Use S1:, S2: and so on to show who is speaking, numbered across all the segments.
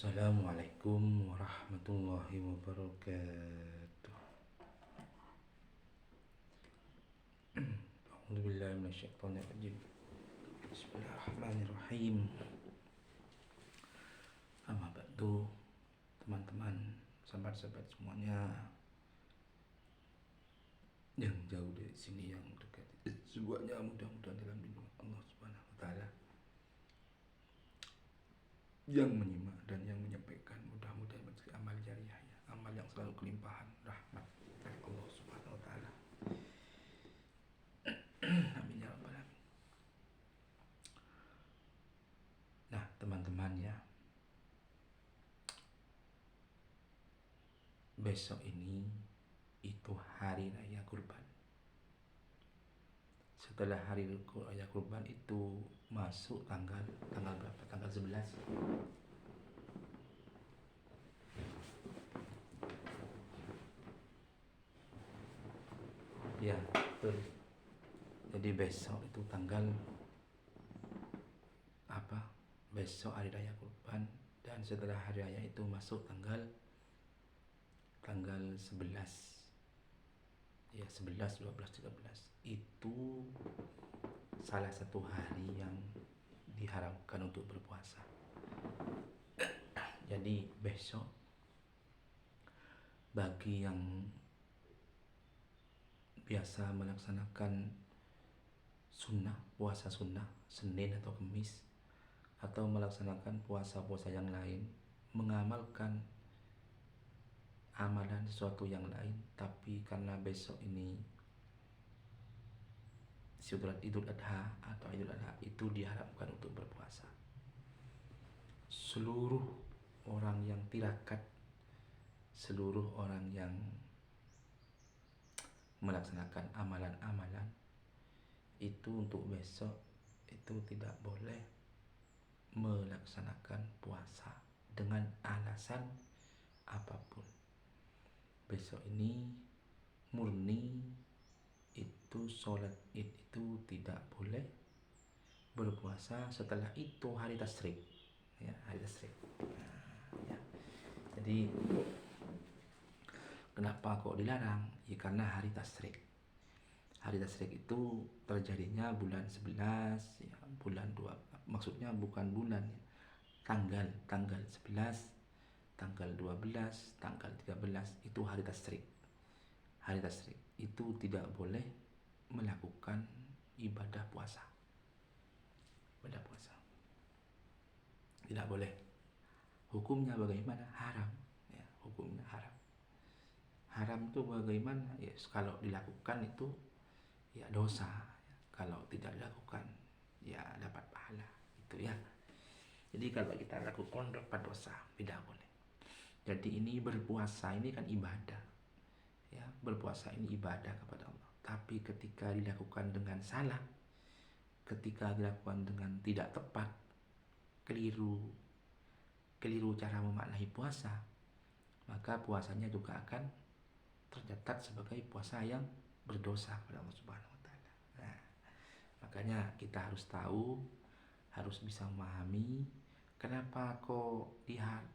S1: Assalamualaikum warahmatullahi wabarakatuh. A'udzubillahi minasyaitonirrajim. Bismillahirrahmanirrahim. Amma ba'du, teman-teman, sahabat-sahabat semuanya yang jauh dari sini, yang dekat, semuanya mudah-mudahan dalam lindungan Allah Subhanahu wa taala. Yang menyimak dan yang menyampaikan mudah-mudahan menjadi amal jariah, ya, amal yang selalu kelimpahan rahmat dari Allah Subhanahu wa taala. Amin ya rabbal alamin. Nah, teman-teman, ya, besok ini itu hari raya kurban. Setelah hari raya kurban itu masuk tanggal berapa? Tanggal 11. Ya, betul. Jadi besok itu tanggal apa? Besok hari raya kurban, dan setelah hari raya itu masuk tanggal 11. Ya, 11, 12, 13. Itu salah satu hari yang diharapkan untuk berpuasa. Jadi besok bagi yang biasa melaksanakan sunnah, puasa sunnah Senin atau Kamis, atau melaksanakan puasa-puasa yang lain, mengamalkan amalan sesuatu yang lain, tapi karena besok ini Idul Adha atau Idul Adha, itu diharapkan untuk berpuasa. Seluruh orang yang tirakat, seluruh orang yang melaksanakan amalan-amalan itu untuk besok itu tidak boleh melaksanakan puasa dengan alasan apapun. Besok ini murni itu sholat id, itu tidak boleh berpuasa. Setelah itu hari tasyrik, ya, hari tasyrik. Ya. Jadi kenapa kok dilarang? Ya karena hari tasyrik. Hari tasyrik itu terjadinya bulan 11, ya, bulan 2. Maksudnya bukan bulan, ya. Tanggal 11, tanggal 12, tanggal 13 itu hari tasyrik. Hari tasyrik itu tidak boleh melakukan ibadah puasa. Ibadah puasa tidak boleh. Hukumnya bagaimana? Haram, ya, hukumnya haram. Haram itu bagaimana? Ya, kalau dilakukan itu ya dosa, ya. Kalau tidak dilakukan ya dapat pahala, itu ya. Jadi kalau kita lakukan dapat dosa, tidak boleh. Jadi ini berpuasa ini kan ibadah, ya, berpuasa ini ibadah kepada Allah. Tapi ketika dilakukan dengan salah, ketika dilakukan dengan tidak tepat, keliru cara memaknai puasa, maka puasanya juga akan tercatat sebagai puasa yang berdosa kepada Allah Subhanahu wa taala. Nah, makanya kita harus tahu, harus bisa memahami kenapa kok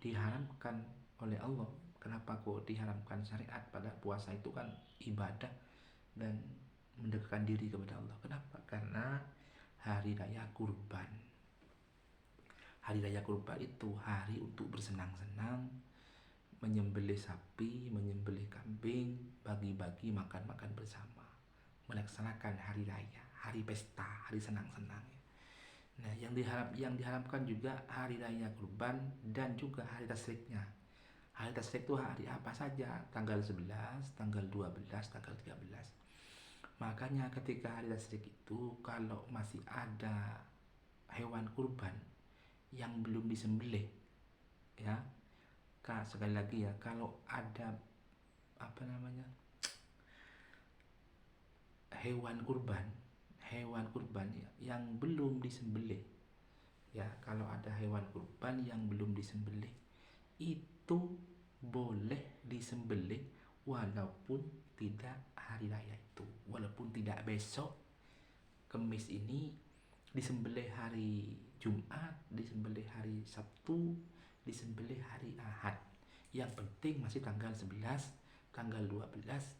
S1: diharamkan oleh Allah, kenapa kok diharamkan syariat, pada puasa itu kan ibadah dan mendekatkan diri kepada Allah. Kenapa? Karena hari raya kurban. Hari raya kurban itu hari untuk bersenang-senang, menyembelih sapi, menyembelih kambing, bagi-bagi, makan-makan bersama, melaksanakan hari raya, hari pesta, hari senang-senang. Nah, yang diharapkan juga hari raya kurban dan juga hari tasyriknya. Hari tasyrik itu hari apa saja? Tanggal 11, tanggal 12, tanggal 13. Makanya ketika hari tasyrik itu kalau masih ada hewan kurban yang belum disembelih, ya, sekali lagi ya, kalau ada hewan kurban ya, yang belum disembelih, ya, kalau ada hewan kurban yang belum disembelih itu boleh disembelih walaupun tidak hari raya itu, walaupun tidak besok Kamis ini, disembelih hari Jumat, disembelih hari Sabtu, disembelih hari Ahad. Yang penting masih tanggal 11, tanggal 12,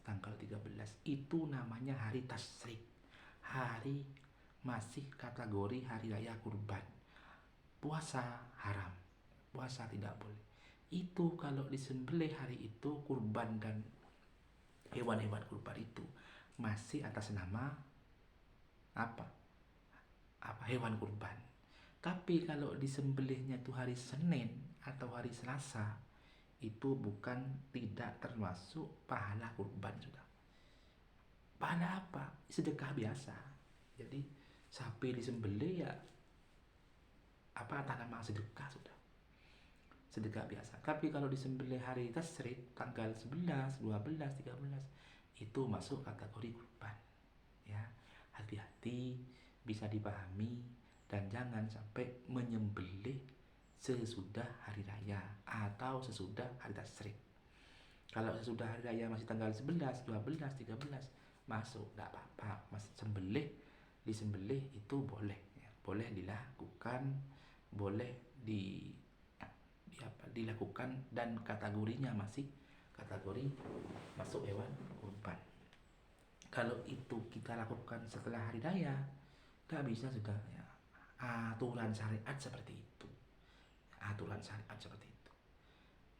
S1: tanggal 13. Itu namanya hari tasyrik. Hari masih kategori hari raya kurban. Puasa haram. Puasa tidak boleh. Itu kalau disembelih hari itu kurban dan hewan-hewan kurban itu masih atas nama apa? Hewan kurban. Tapi kalau disembelihnya itu hari Senin atau hari Selasa, itu bukan tidak termasuk pahala kurban sudah. Pahala apa? Sedekah biasa. Jadi sapi disembelih ya atas nama sedekah sudah. Sedekah biasa. Tapi kalau disembelih hari tasyrik tanggal 11, 12, 13 itu masuk kategori kurban. Ya, hati-hati, bisa dipahami, dan jangan sampai menyembelih sesudah hari raya atau sesudah hari tasyrik. Kalau sesudah hari raya masih tanggal 11, 12, 13 masuk, tidak apa-apa. Masih disembelih itu boleh ya. Boleh dilakukan, boleh dilakukan, dan kategorinya masih kategori masuk hewan kurban. Kalau itu kita lakukan setelah hari raya, nggak bisa sudah ya. Aturan syariat seperti itu. Aturan syariat seperti itu.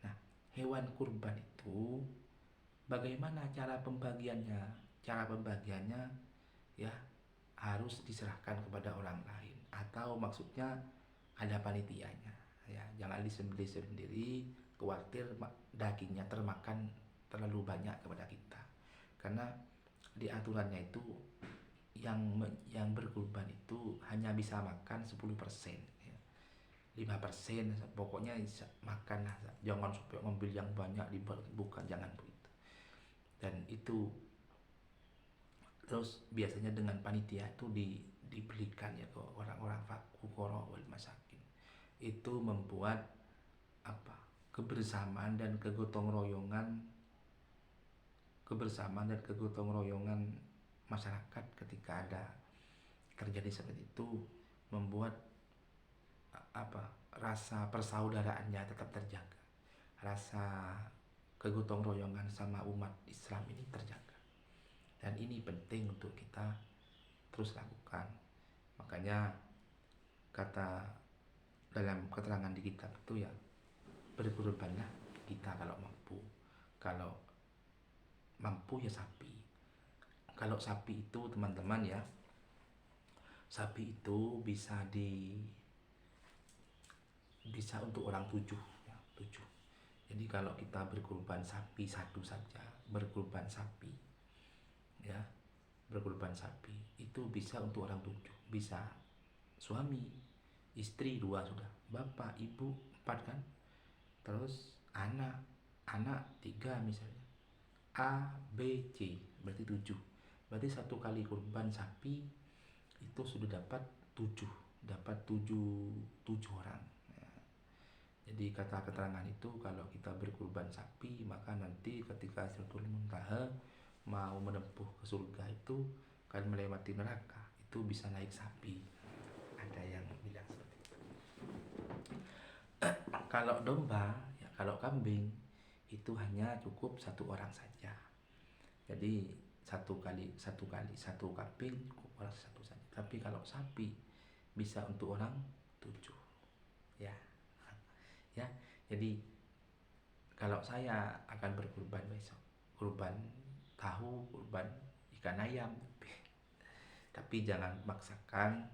S1: Nah, hewan kurban itu bagaimana cara pembagiannya? Cara pembagiannya ya harus diserahkan kepada orang lain, atau maksudnya ada panitianya. Ya, jangan disembelih sendiri, khawatir dagingnya termakan terlalu banyak kepada kita. Karena di aturannya itu yang berkurban itu hanya bisa makan 10%, ya. 5% pokoknya makan lah, jangan sampai ngambil yang banyak bukan, jangan begitu. Dan itu terus biasanya dengan panitia itu dibelikan ya ke orang-orang fuqara wal masakin. Itu membuat kebersamaan dan kegotong royongan masyarakat ketika ada terjadi seperti itu, membuat rasa persaudaraannya tetap terjaga, rasa kegotong royongan sama umat Islam ini terjaga, dan ini penting untuk kita terus lakukan. Makanya kata dalam keterangan di kitab itu ya, berkurbanlah kita kalau mampu ya sapi. Kalau sapi itu teman-teman ya, sapi itu bisa untuk orang 7 ya, 7. Jadi kalau kita berkurban sapi satu saja, berkurban sapi itu bisa untuk orang 7, bisa suami, istri 2 sudah, bapak, ibu 4 kan, terus anak 3 misalnya, A, B, C, berarti 7. Berarti satu kali kurban sapi itu sudah dapat 7 orang ya. Jadi kata keterangan itu kalau kita berkurban sapi, maka nanti ketika Sidratul Muntaha mau menempuh ke surga itu kan melewati neraka, itu bisa naik sapi. Ada yang bilang seperti itu. Kalau domba ya, kalau kambing itu hanya cukup 1 orang saja. Jadi satu kambing cukup orang 1 saja. Tapi kalau sapi bisa untuk orang 7 ya. Ya, jadi kalau saya akan berkurban besok, kurban tahu, kurban ikan ayam, tapi jangan maksakan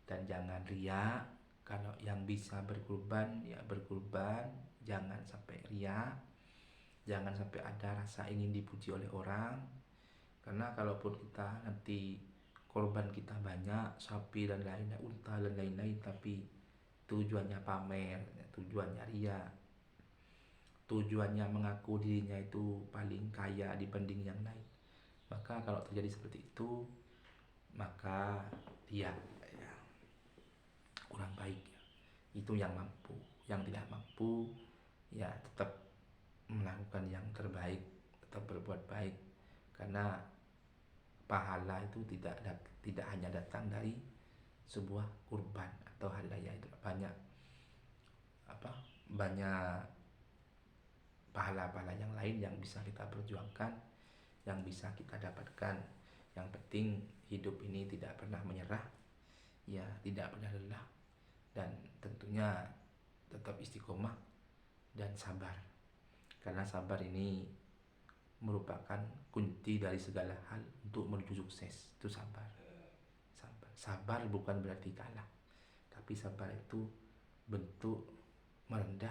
S1: dan jangan riya. Kalau yang bisa berkurban ya berkurban, jangan sampai riya, jangan sampai ada rasa ingin dipuji oleh orang. Karena kalaupun kita nanti korban kita banyak, sapi dan lain-lain, unta dan lain-lain, tapi tujuannya pamer, tujuannya riya, tujuannya mengaku dirinya itu paling kaya dibanding yang lain, maka kalau terjadi seperti itu, maka dia ya, kurang baik ya. Itu yang mampu. Yang tidak mampu ya tetap melakukan yang terbaik, tetap berbuat baik, karena pahala itu tidak hanya datang dari sebuah kurban atau hari raya, itu banyak banyak pahala-pahala yang lain yang bisa kita perjuangkan, yang bisa kita dapatkan. Yang penting hidup ini tidak pernah menyerah, ya tidak pernah lelah, dan tentunya tetap istiqomah dan sabar. Karena sabar ini merupakan kunci dari segala hal untuk menuju sukses. Itu sabar. Sabar bukan berarti kalah, tapi sabar itu bentuk merendah,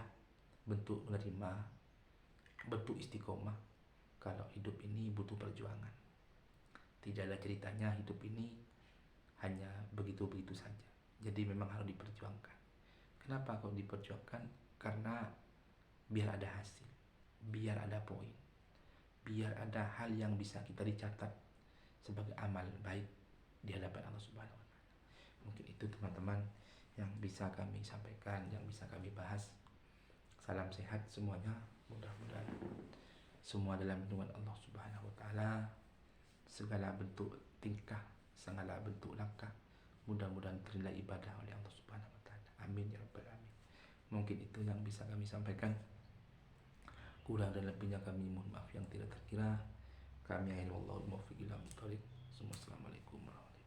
S1: bentuk menerima, bentuk istiqomah. Kalau hidup ini butuh perjuangan, tidak ada ceritanya hidup ini hanya begitu-begitu saja. Jadi memang harus diperjuangkan. Kenapa kok diperjuangkan? Karena biar ada hasil, biar ada poin, biar ada hal yang bisa kita dicatat sebagai amal baik di hadapan Allah Subhanahu wa Ta'ala. Mungkin itu teman-teman yang bisa kami sampaikan, yang bisa kami bahas. Salam sehat semuanya. Mudah-mudahan semua dalam lindungan Allah Subhanahu wa Ta'ala. Segala bentuk tingkah, segala bentuk langkah, mudah-mudahan ternilai ibadah oleh Allah Subhanahu wa Ta'ala. Amin ya rabbal alamin. Mungkin itu yang bisa kami sampaikan. Kurang dan lebihnya kami mohon maaf yang tidak terkira. Kami akhiri wallahu muwaffiq ila aqwamit thoriq. Assalamualaikum warahmatullahi wabarakatuh.